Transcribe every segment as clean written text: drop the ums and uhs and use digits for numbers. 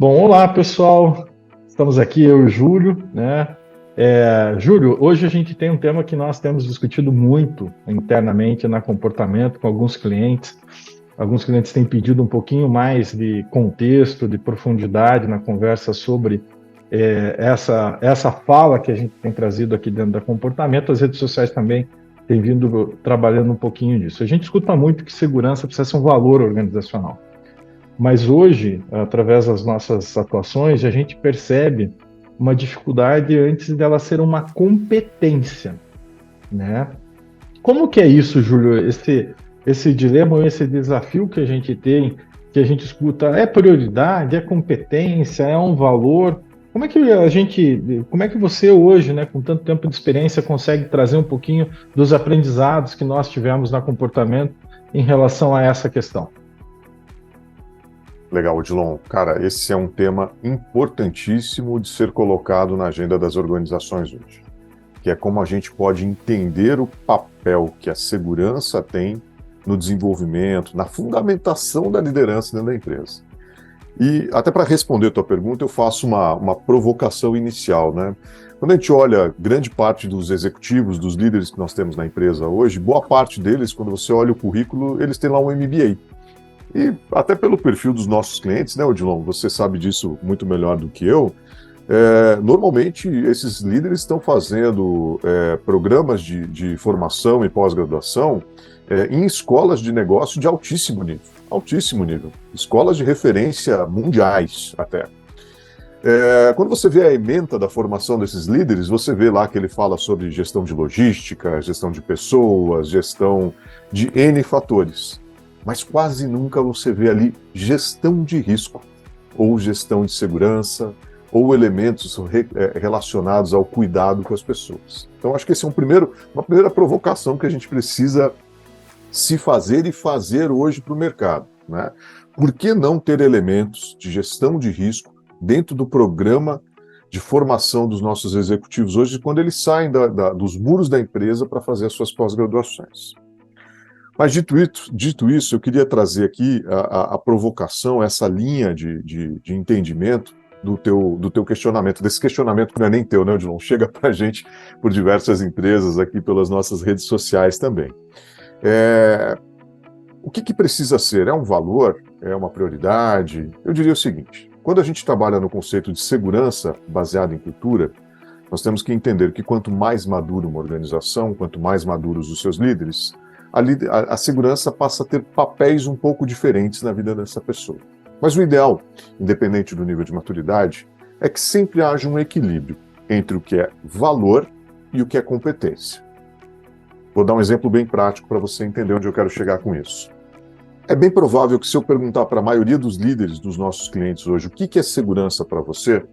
Bom, olá pessoal, estamos aqui, eu e o Júlio, né? Júlio, hoje a gente tem um tema que nós temos discutido muito internamente na comportamento com alguns clientes. Alguns clientes têm pedido um pouquinho mais de contexto, de profundidade na conversa sobre essa fala que a gente tem trazido aqui dentro da comportamento. As redes sociais também têm vindo trabalhando um pouquinho disso. A gente escuta muito que segurança precisa ser um valor organizacional. Mas hoje, através das nossas atuações, a gente percebe uma dificuldade antes dela ser uma competência, né? Como que é isso, Júlio? Esse dilema, esse desafio que a gente tem, que a gente escuta, é prioridade, é competência, é um valor? Como é que você hoje, né, com tanto tempo de experiência, consegue trazer um pouquinho dos aprendizados que nós tivemos na comportamento em relação a essa questão? Legal, Odilon. Cara, esse é um tema importantíssimo de ser colocado na agenda das organizações hoje, que é como a gente pode entender o papel que a segurança tem no desenvolvimento, na fundamentação da liderança dentro da empresa. E até para responder a tua pergunta, eu faço uma provocação inicial, né? Quando a gente olha grande parte dos executivos, dos líderes que nós temos na empresa hoje, boa parte deles, quando você olha o currículo, eles têm lá um MBA. E até pelo perfil dos nossos clientes, né, Odilon, você sabe disso muito melhor do que eu, normalmente esses líderes estão fazendo programas de formação e pós-graduação em escolas de negócio de altíssimo nível, escolas de referência mundiais até. Quando você vê a ementa da formação desses líderes, você vê lá que ele fala sobre gestão de logística, gestão de pessoas, gestão de N fatores. Mas quase nunca você vê ali gestão de risco, ou gestão de segurança, ou elementos relacionados ao cuidado com as pessoas. Então, acho que esse é uma primeira provocação que a gente precisa se fazer e fazer hoje para o mercado, né? Por que não ter elementos de gestão de risco dentro do programa de formação dos nossos executivos hoje, quando eles saem dos muros da empresa para fazer as suas pós-graduações? Mas dito isso, eu queria trazer aqui a provocação, essa linha de entendimento do teu questionamento, desse questionamento que não é nem teu, né, Odilon? Chega para a gente por diversas empresas aqui pelas nossas redes sociais também. O que precisa ser? É um valor? É uma prioridade? Eu diria o seguinte, quando a gente trabalha no conceito de segurança baseado em cultura, nós temos que entender que quanto mais madura uma organização, quanto mais maduros os seus líderes, a segurança passa a ter papéis um pouco diferentes na vida dessa pessoa. Mas o ideal, independente do nível de maturidade, é que sempre haja um equilíbrio entre o que é valor e o que é competência. Vou dar um exemplo bem prático para você entender onde eu quero chegar com isso. É bem provável que se eu perguntar para a maioria dos líderes dos nossos clientes hoje o que é segurança para você,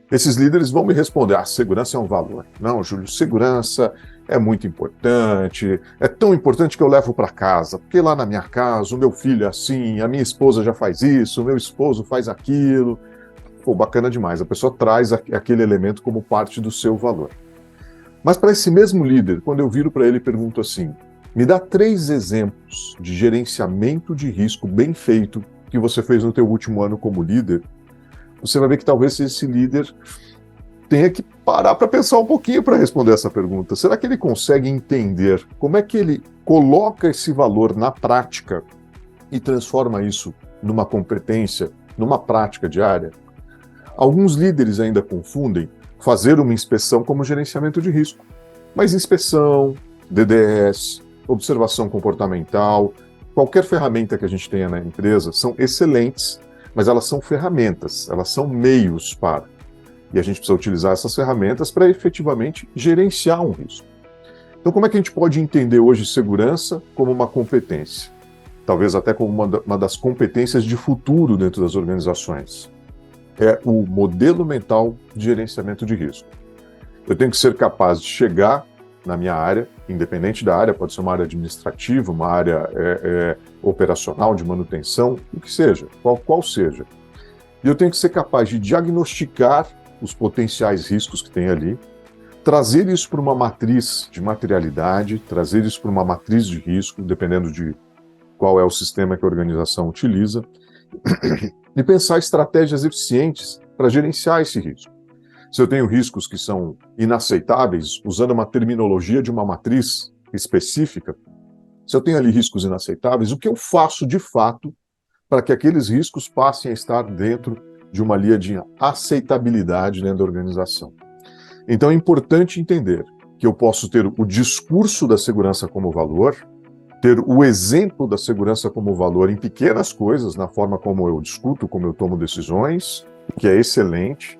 esses líderes vão me responder, segurança é um valor. Não, Júlio, segurança é muito importante, é tão importante que eu levo para casa, porque lá na minha casa o meu filho é assim, a minha esposa já faz isso, o meu esposo faz aquilo. Pô, bacana demais, a pessoa traz aquele elemento como parte do seu valor. Mas para esse mesmo líder, quando eu viro para ele e pergunto assim, me dá 3 exemplos de gerenciamento de risco bem feito que você fez no teu último ano como líder, você vai ver que talvez esse líder tenha que parar para pensar um pouquinho para responder essa pergunta. Será que ele consegue entender como é que ele coloca esse valor na prática e transforma isso numa competência, numa prática diária? Alguns líderes ainda confundem fazer uma inspeção como gerenciamento de risco. Mas inspeção, DDS, observação comportamental, qualquer ferramenta que a gente tenha na empresa são excelentes, mas elas são ferramentas, elas são meios para. E a gente precisa utilizar essas ferramentas para efetivamente gerenciar um risco. Então, como é que a gente pode entender hoje segurança como uma competência? Talvez até como uma das competências de futuro dentro das organizações. É o modelo mental de gerenciamento de risco. Eu tenho que ser capaz de chegar na minha área, independente da área, pode ser uma área administrativa, uma área operacional, de manutenção, o que seja, qual seja. E eu tenho que ser capaz de diagnosticar os potenciais riscos que tem ali, trazer isso para uma matriz de materialidade, trazer isso para uma matriz de risco, dependendo de qual é o sistema que a organização utiliza, e pensar estratégias eficientes para gerenciar esse risco. Se eu tenho riscos que são inaceitáveis, usando uma terminologia de uma matriz específica, se eu tenho ali riscos inaceitáveis, o que eu faço de fato para que aqueles riscos passem a estar dentro de uma linha de aceitabilidade dentro da organização? Então é importante entender que eu posso ter o discurso da segurança como valor, ter o exemplo da segurança como valor em pequenas coisas, na forma como eu discuto, como eu tomo decisões, que é excelente,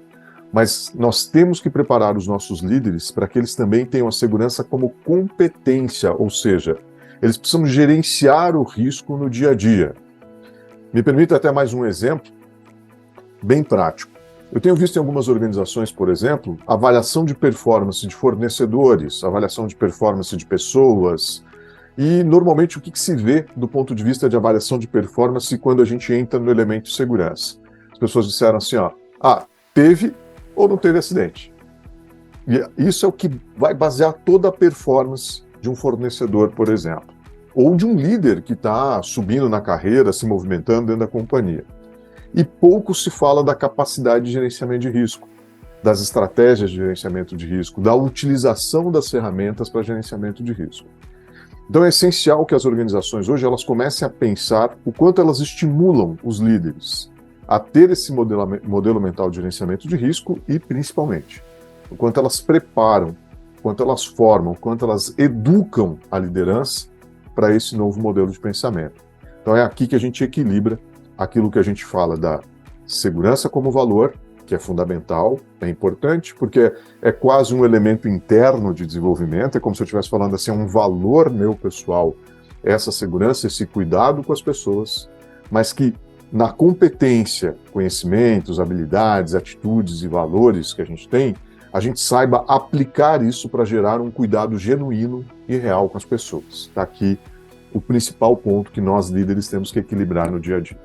mas nós temos que preparar os nossos líderes para que eles também tenham a segurança como competência, ou seja, eles precisam gerenciar o risco no dia a dia. Me permita até mais um exemplo bem prático. Eu tenho visto em algumas organizações, por exemplo, avaliação de performance de fornecedores, avaliação de performance de pessoas, e normalmente o que se vê do ponto de vista de avaliação de performance quando a gente entra no elemento de segurança? As pessoas disseram assim, teve ou não teve acidente. E isso é o que vai basear toda a performance de um fornecedor, por exemplo, ou de um líder que está subindo na carreira, se movimentando dentro da companhia. E pouco se fala da capacidade de gerenciamento de risco, das estratégias de gerenciamento de risco, da utilização das ferramentas para gerenciamento de risco. Então é essencial que as organizações hoje elas comecem a pensar o quanto elas estimulam os líderes a ter esse modelo mental de gerenciamento de risco e, principalmente, o quanto elas preparam, o quanto elas formam, o quanto elas educam a liderança para esse novo modelo de pensamento. Então é aqui que a gente equilibra aquilo que a gente fala da segurança como valor, que é fundamental, é importante, porque é quase um elemento interno de desenvolvimento, é como se eu estivesse falando assim, é um valor meu pessoal, essa segurança, esse cuidado com as pessoas, mas que na competência, conhecimentos, habilidades, atitudes e valores que a gente saiba aplicar isso para gerar um cuidado genuíno e real com as pessoas. Está aqui o principal ponto que nós líderes temos que equilibrar no dia a dia.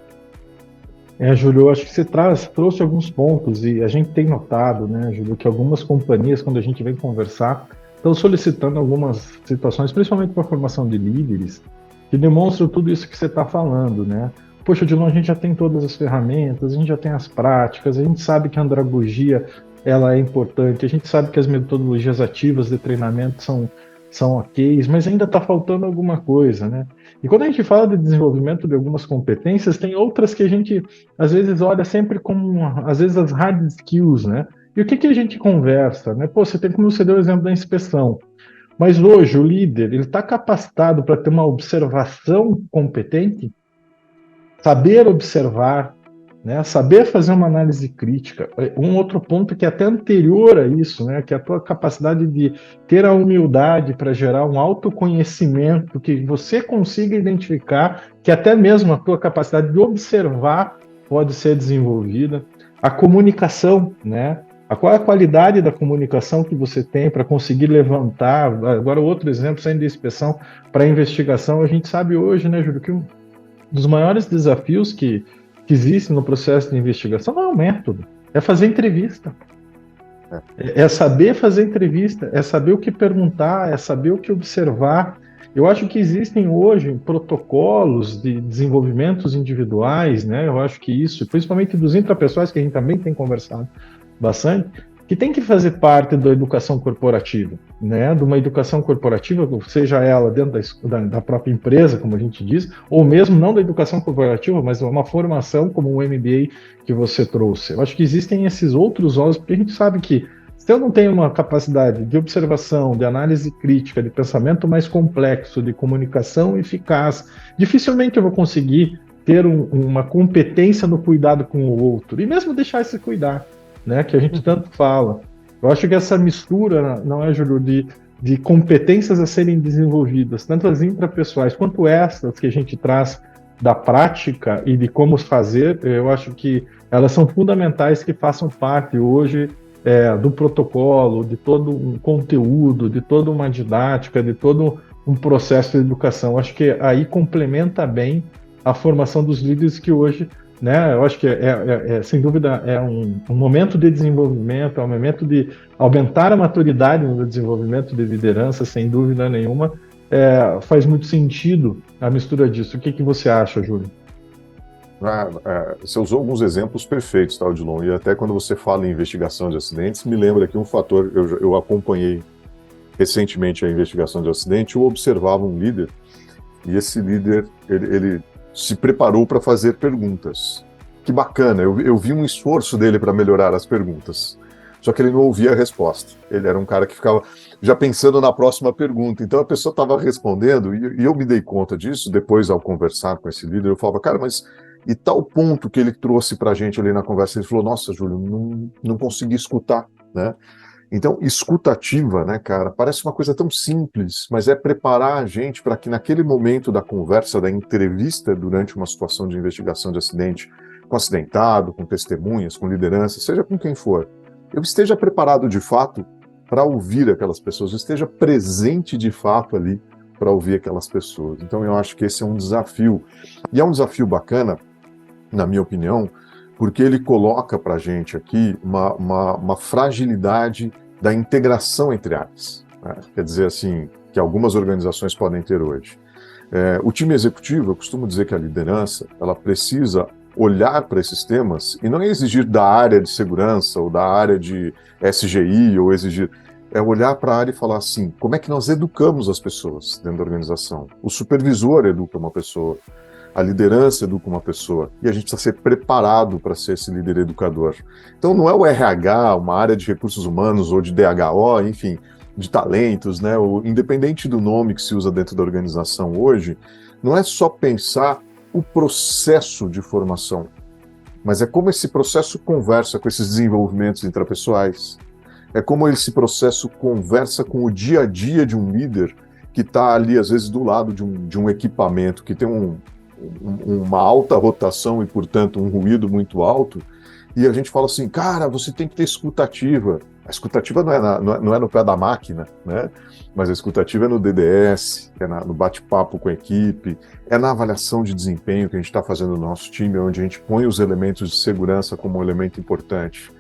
Júlio, eu acho que você trouxe alguns pontos e a gente tem notado, né, Júlio, que algumas companhias, quando a gente vem conversar, estão solicitando algumas situações, principalmente para a formação de líderes, que demonstram tudo isso que você está falando, né? Poxa, Dilon, a gente já tem todas as ferramentas, a gente já tem as práticas, a gente sabe que a andragogia ela é importante, a gente sabe que as metodologias ativas de treinamento são ok, mas ainda está faltando alguma coisa, né? E quando a gente fala de desenvolvimento de algumas competências, tem outras que a gente, às vezes, olha sempre como, às vezes, as hard skills, né? E o que a gente conversa, né? Pô, como você deu o exemplo da inspeção, mas hoje o líder, ele está capacitado para ter uma observação competente, saber observar, né? Saber fazer uma análise crítica. Um outro ponto que é até anterior a isso, né? Que é a tua capacidade de ter a humildade para gerar um autoconhecimento que você consiga identificar, que até mesmo a tua capacidade de observar pode ser desenvolvida. A comunicação, né? Qual é a qualidade da comunicação que você tem para conseguir levantar? Agora, outro exemplo, saindo da inspeção para a investigação, a gente sabe hoje, né, Júlio, que um dos maiores desafios que existe no processo de investigação não é o método, é fazer entrevista. É saber fazer entrevista, é saber o que perguntar, é saber o que observar. Eu acho que existem hoje protocolos de desenvolvimentos individuais, né? Eu acho que isso, principalmente dos intrapessoais, que a gente também tem conversado bastante, que tem que fazer parte da educação corporativa, né? De uma educação corporativa, seja ela dentro da própria empresa, como a gente diz, ou mesmo não da educação corporativa, mas uma formação como o MBA que você trouxe. Eu acho que existem esses outros olhos, porque a gente sabe que se eu não tenho uma capacidade de observação, de análise crítica, de pensamento mais complexo, de comunicação eficaz, dificilmente eu vou conseguir ter uma competência no cuidado com o outro, e mesmo deixar esse cuidar, né, que a gente tanto fala. Eu acho que essa mistura, não é, Júlio, de competências a serem desenvolvidas, tanto as intrapessoais quanto essas que a gente traz da prática e de como fazer, eu acho que elas são fundamentais que façam parte hoje do protocolo, de todo um conteúdo, de toda uma didática, de todo um processo de educação. Eu acho que aí complementa bem a formação dos líderes que hoje, né, eu acho que sem dúvida é um momento de desenvolvimento, é um momento de aumentar a maturidade no desenvolvimento de liderança, sem dúvida nenhuma. Faz muito sentido a mistura disso. O que você acha, Júlio? Você usou alguns exemplos perfeitos, tá, Odilon? E até quando você fala em investigação de acidentes, me lembra aqui um fator. Eu acompanhei recentemente a investigação de acidente. Eu observava um líder, e esse líder ele se preparou para fazer perguntas. Que bacana, eu vi um esforço dele para melhorar as perguntas. Só que ele não ouvia a resposta. Ele era um cara que ficava já pensando na próxima pergunta. Então a pessoa estava respondendo, e eu me dei conta disso depois ao conversar com esse líder. Eu falava, cara, mas e tal ponto que ele trouxe para a gente ali na conversa, ele falou, nossa, Júlio, não consegui escutar, né? Então, escutativa, né, cara, parece uma coisa tão simples, mas é preparar a gente para que naquele momento da conversa, da entrevista durante uma situação de investigação de acidente, com acidentado, com testemunhas, com liderança, seja com quem for, eu esteja preparado de fato para ouvir aquelas pessoas, eu esteja presente de fato ali para ouvir aquelas pessoas. Então, eu acho que esse é um desafio, e é um desafio bacana, na minha opinião, porque ele coloca para a gente aqui uma fragilidade da integração entre áreas, né? Quer dizer assim, que algumas organizações podem ter hoje. O time executivo, eu costumo dizer que a liderança, ela precisa olhar para esses temas e não é exigir da área de segurança ou da área de SGI, ou exigir, é olhar para a área e falar assim, como é que nós educamos as pessoas dentro da organização? O supervisor educa uma pessoa, a liderança educa uma pessoa, e a gente precisa ser preparado para ser esse líder educador. Então não é o RH, uma área de recursos humanos ou de DHO, enfim, de talentos, né? Independente do nome que se usa dentro da organização hoje, não é só pensar o processo de formação, mas é como esse processo conversa com esses desenvolvimentos intrapessoais, é como esse processo conversa com o dia a dia de um líder que está ali, às vezes, do lado de um equipamento que tem uma alta rotação e, portanto, um ruído muito alto, e a gente fala assim, cara, você tem que ter escutativa. A escutativa não é no pé da máquina, né? Mas a escutativa é no DDS, é no bate-papo com a equipe, é na avaliação de desempenho que a gente está fazendo no nosso time, onde a gente põe os elementos de segurança como um elemento importante.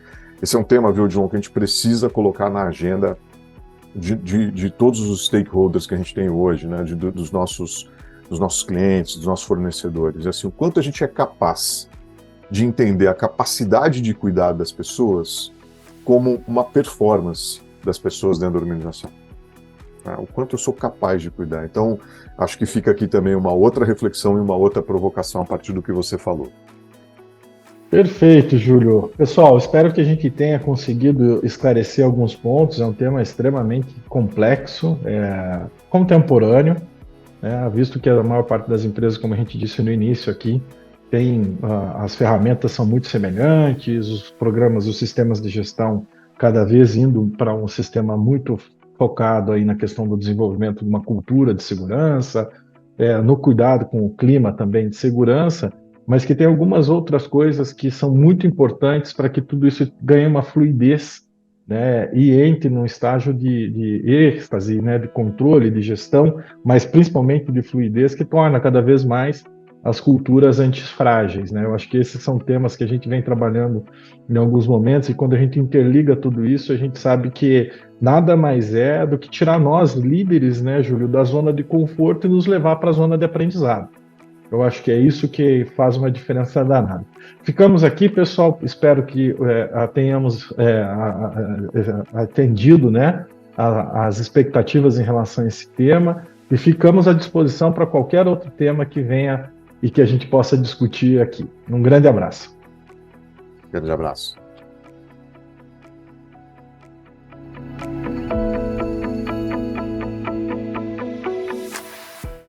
Esse é um tema, viu, John, que a gente precisa colocar na agenda de todos os stakeholders que a gente tem hoje, né? Dos nossos clientes, dos nossos fornecedores. Assim, o quanto a gente é capaz de entender a capacidade de cuidar das pessoas como uma performance das pessoas dentro da organização. O quanto eu sou capaz de cuidar. Então, acho que fica aqui também uma outra reflexão e uma outra provocação a partir do que você falou. Perfeito, Júlio. Pessoal, espero que a gente tenha conseguido esclarecer alguns pontos. É um tema extremamente complexo, contemporâneo, visto que a maior parte das empresas, como a gente disse no início aqui, as ferramentas são muito semelhantes, os programas, os sistemas de gestão cada vez indo para um sistema muito focado aí na questão do desenvolvimento de uma cultura de segurança, no cuidado com o clima também de segurança, mas que tem algumas outras coisas que são muito importantes para que tudo isso ganhe uma fluidez, né, e entre num estágio de êxtase, né, de controle, de gestão, mas principalmente de fluidez, que torna cada vez mais as culturas antifrágeis, né? Eu acho que esses são temas que a gente vem trabalhando em alguns momentos, e quando a gente interliga tudo isso, a gente sabe que nada mais é do que tirar nós, líderes, né, Júlio, da zona de conforto e nos levar para a zona de aprendizado. Eu acho que é isso que faz uma diferença danada. Ficamos aqui, pessoal. Espero que tenhamos atendido, né, as expectativas em relação a esse tema, e ficamos à disposição para qualquer outro tema que venha e que a gente possa discutir aqui. Um grande abraço. Grande abraço.